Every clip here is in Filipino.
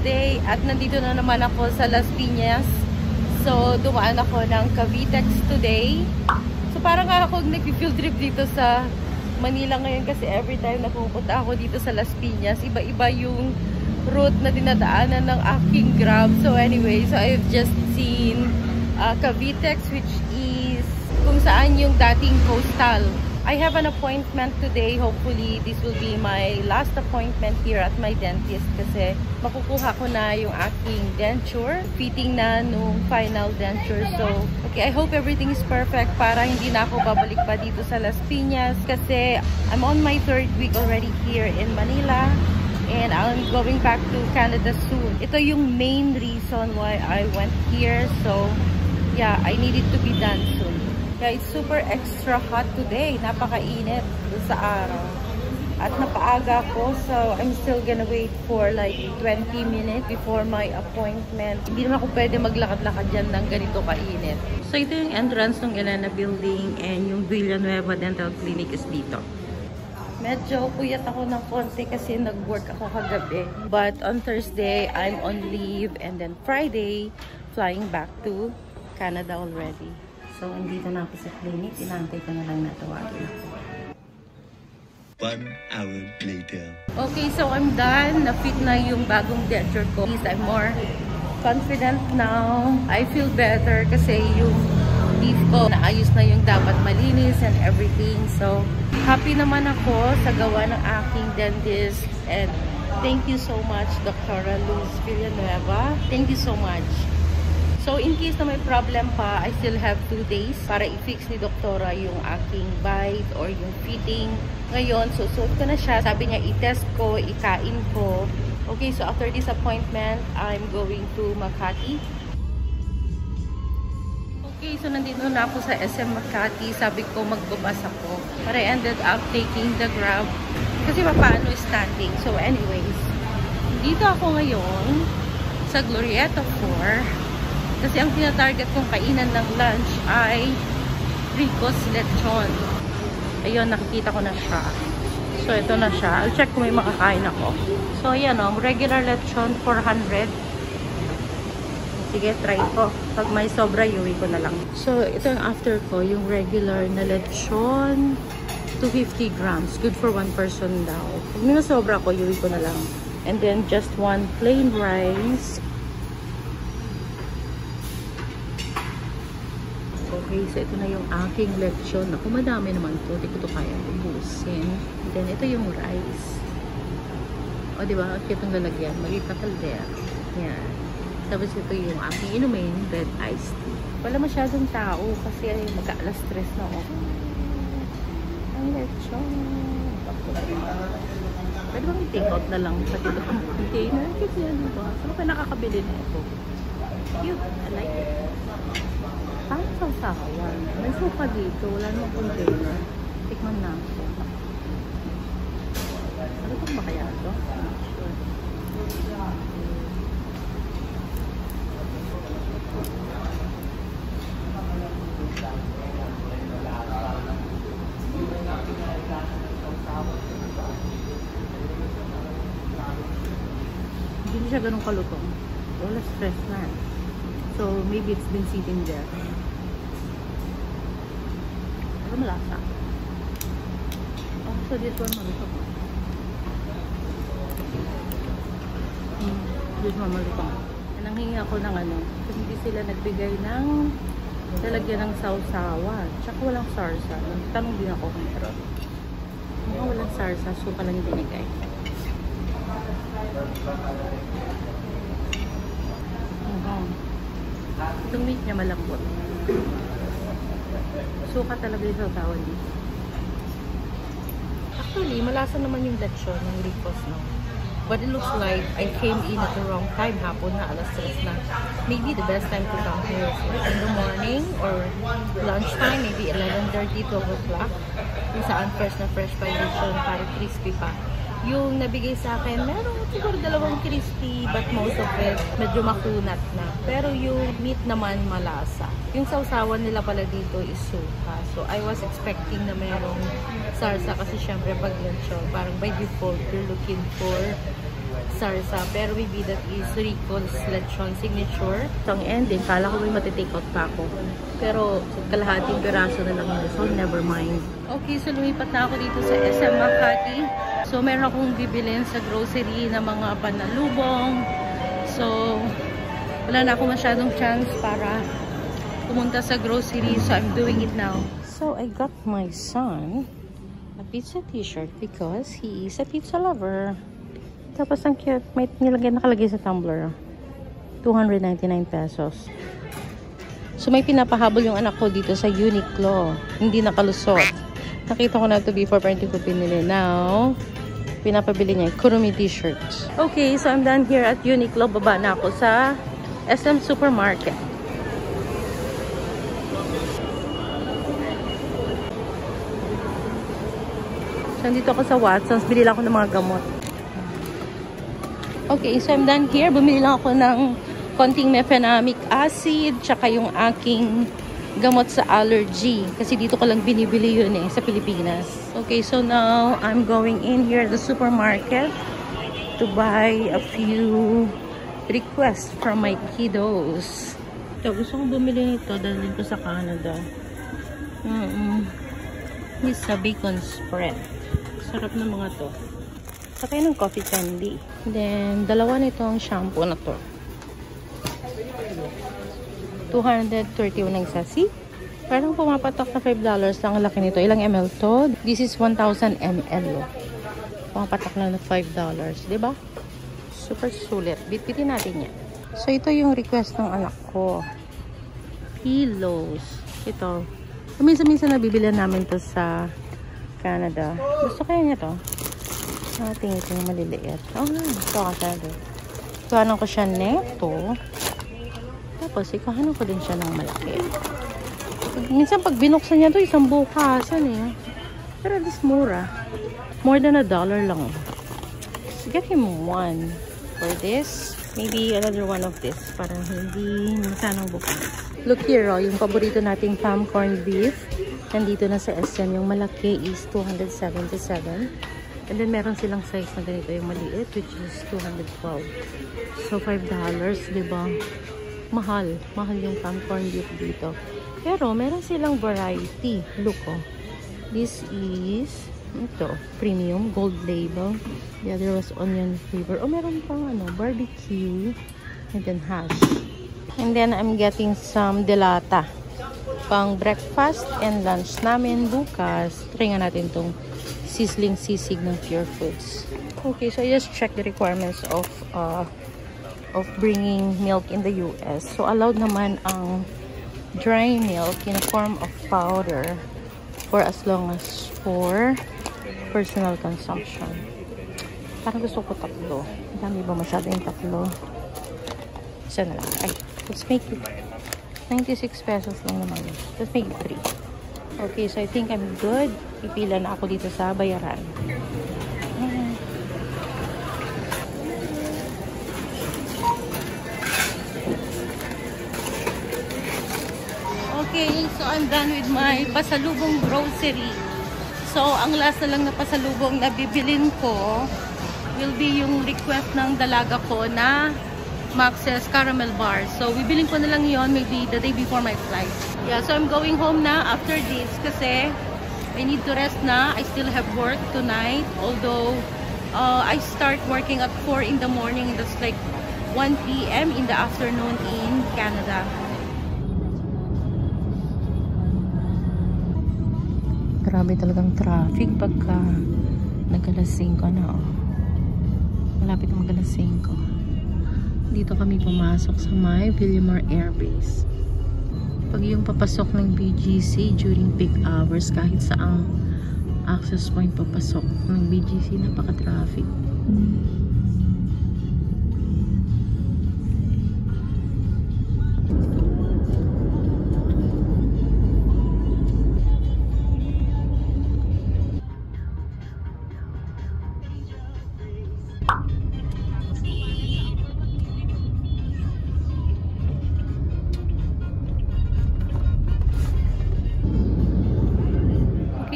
Thursday at nandito na naman ako sa Las Piñas. So, dumaan ako ng Cavitex today. So, parang ako nag-field trip dito sa Manila ngayon kasi every time na pupunta ako dito sa Las Piñas, iba-iba yung route na dinadaanan ng aking Grab. So, anyway, so I've just seen Cavitex, which is kung saan yung dating postal. I have an appointment today. Hopefully, this will be my last appointment here at my dentist kasi makukuha ko na yung aking denture. Fitting na nung final denture. So, okay, I hope everything is perfect para hindi na ako babalik pa dito sa Las Piñas kasi I'm on my 3rd week already here in Manila and I'm going back to Canada soon. Ito yung main reason why I went here. So, yeah, I need it to be done soon. Yeah, it's super extra hot today. Napakainit sa araw. At napaaga ko. So, I'm still gonna wait for like 20 minutes before my appointment. Hindi naman ako pwede maglakad-lakad dyan ng ganito kainit. So, ito yung entrance ng Elena Building and yung Villanueva Dental Clinic is dito. Medyo puyat ako ng konti kasi nag-work ako kagabi. But on Thursday, I'm on leave. And then Friday, flying back to Canada already. So, andito na ako sa clinic. Inaantay ko na lang natawagin ako. 1 hour later. Okay, so I'm done. Na-fit na yung bagong denture ko. I'm more confident now. I feel better kasi yung teeth ko naayos na yung dapat malinis and everything. So, happy naman ako sa gawa ng aking dentist. And thank you so much, Dr. Luz Villanueva. Thank you so much. So, in case na may problem pa, I still have 2 days para i-fix ni Doktora yung aking bite or yung fitting. Ngayon, susuot ko na siya. Sabi niya, i-test ko, ikain ko. Okay, so after this appointment, I'm going to Makati. Okay, so nandito na ako sa SM Makati. Sabi ko, magbabas ako. But I ended up taking the Grab. Kasi paano standing. So, anyways, dito ako ngayon sa Glorieta 4. Kasi ang tinatarget kong kainan ng lunch ay Rico's Lechon. Ayun, nakikita ko na siya. So, ito na siya. I'll check kung may makakain ako. So, ayan o. Regular lechon, 400. Sige, try ko. Pag may sobra, iuwi ko na lang. So, ito yung after ko. Yung regular na lechon, 250 grams. Good for 1 person daw. Pag may sobra ko, iuwi ko na lang. And then, just 1 plain rice. Okay, so ito na yung aking lechon. Ako, madami naman ito. Hindi ko ito kaya ubusin. Then, ito yung rice. O, diba? Ang cute ng lalagyan. Maliit na kaldera. Yan. Tapos ito yung aking inumin, red iced tea. Wala masyadong tao kasi ay mag-alas stress na ako. Ang lechon. Pwede bang i-take out na lang pati ito ang container? Kasi ano ba? Saan pa nakakabili na ito? Cute. I like it. Parang sausawan. May suka dito. Wala namang container. Tikman na ako. Ano itong ba kaya ito? Hindi siya ganun kalutong. Wala stress na. So, maybe it's been sitting there. Pero malasa. Oh, so this one malutong. This one malutong. Nanghingi ako ng ano. Kasi hindi sila nagbigay ng lalagyan ng sausawan. Tsaka walang sarsa. Nagtanong din ako kung meron. Mukhang walang sarsa. So, palang binigay. Itong meat niya malambot. Suka talaga yung sausawan dito. Actually, malasa naman yung lechon ng Rico's, no? But it looks like I came in at the wrong time. Hapon na, alas 3 na. Maybe the best time to come here is like in the morning or lunchtime, maybe 11:30, 12 o'clock. Yung saan fresh na fresh pa yung lechon, parang crispy pa. Yung nabigay sa akin, meron siguro 2 crispy, but most of it medyo makunat na. Pero yung meat naman malasa. Yung sausawan nila pala dito is suka. So, I was expecting na merong sarsa kasi syempre pag lechon, parang by default, you're looking for sarsa. Pero maybe that is Rico's lechon signature. So, ang ending, kala ko may matitake out pa ako. Pero, kalahating piraso na lang yun. So, never mind. Okay, so lumipat na ako dito sa SM Makati. So, meron akong bibilin sa grocery na mga panalubong. So, wala na ako masyadong chance para pumunta sa grocery. So, I'm doing it now. So, I got my son a pizza t-shirt because he is a pizza lover. Tapos, ang cute. May nakalagay sa tumbler. 299 pesos. So, may pinapahabol yung anak ko dito sa Uniqlo. Hindi nakalusot. Nakita ko na ito before, pero hindi ko pinili. Now, pinapabili niya yung Kurumi t-shirts. Okay, so I'm done here at Uniqlo. Baba na ako sa SM Supermarket. So, nandito ako sa Watsons. Bili lang ako ng mga gamot. Okay, so I'm done here. Bumili lang ako ng konting mefenamic acid, tsaka yung aking gamot sa allergy. Kasi dito ko lang binibili yun sa Pilipinas. Okay, so now I'm going in here at the supermarket to buy a few requests from my kiddos. Ito, gusto kong bumili nito dahil ko sa Canada. This is a bacon spread. Sarap ng mga to. Sakay ng coffee candy. Then, dalawa nitong shampoo na to. 231 ang isa. See? Parang pumapatok na $5 lang ang laki nito. Ilang ml to? This is 1,000 ml. Pumapatok lang na $5. Diba? Super sulit. Bitbitin natin yan. So, ito yung request ng anak ko. Pillows. Ito. Minsan-minsan nabibilihan namin to sa Canada. Gusto kaya niya to? Tingin ko yung maliliit. Oh, ito kasado. Ikahanan ko siya neto. Tapos, ikahanan ko din siya ng malaki. Minsan, pag binuksan niya to, isang bukasan Pero this mura. More than $1 lang. So, get him one for this. Maybe another one of this. Parang hindi masanang bukas. Look here, yung paborito nating palm corned beef. Nandito na sa SM. Yung malaki is 277. And then, meron silang size na ganito. Yung maliit, which is 212. So, $5. Diba? Mahal. Mahal yung palm corned beef dito. Pero, meron silang variety. Look, This is, ito, premium, gold label. The other was onion flavor. Meron pang, barbecue. And then, hash. And then, I'm getting some delata. Pang breakfast and lunch namin bukas. Try nga natin tong sizzling sisig ng Pure Foods. Okay, so I just checked the requirements of bringing milk in the US. So, allowed naman ang dry milk in a form of powder for as long as for personal consumption. Parang gusto ko tatlo. Dami ba masyado yung tatlo? Isa na lang. Ay, let's make it 96 pesos lang naman. Let's make it 3. Okay, so I think I'm good. Pipila na ako dito sa bayaran. Okay, so I'm done with my pasalubong grocery. So, ang last na lang na pasalubong na bibilin ko will be yung request ng dalaga ko na Max's caramel bar. So, bibilin ko na lang yon maybe the day before my flight. Yeah, so I'm going home na after this kasi I need to rest na. I still have work tonight. Although, I start working at 4 in the morning. That's like 1 p.m. in the afternoon in Canada. Grabe talagang traffic pagka nag-alas 5 na. Malapit na mag-alas 5. Dito kami pumasok sa may Villamar Air Base. Pag yung papasok ng BGC during peak hours, kahit saang access point papasok ng BGC, napaka-traffic.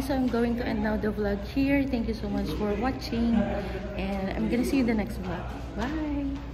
So I'm going to end now the vlog here. Thank you so much for watching. And I'm gonna see you in the next vlog. Bye!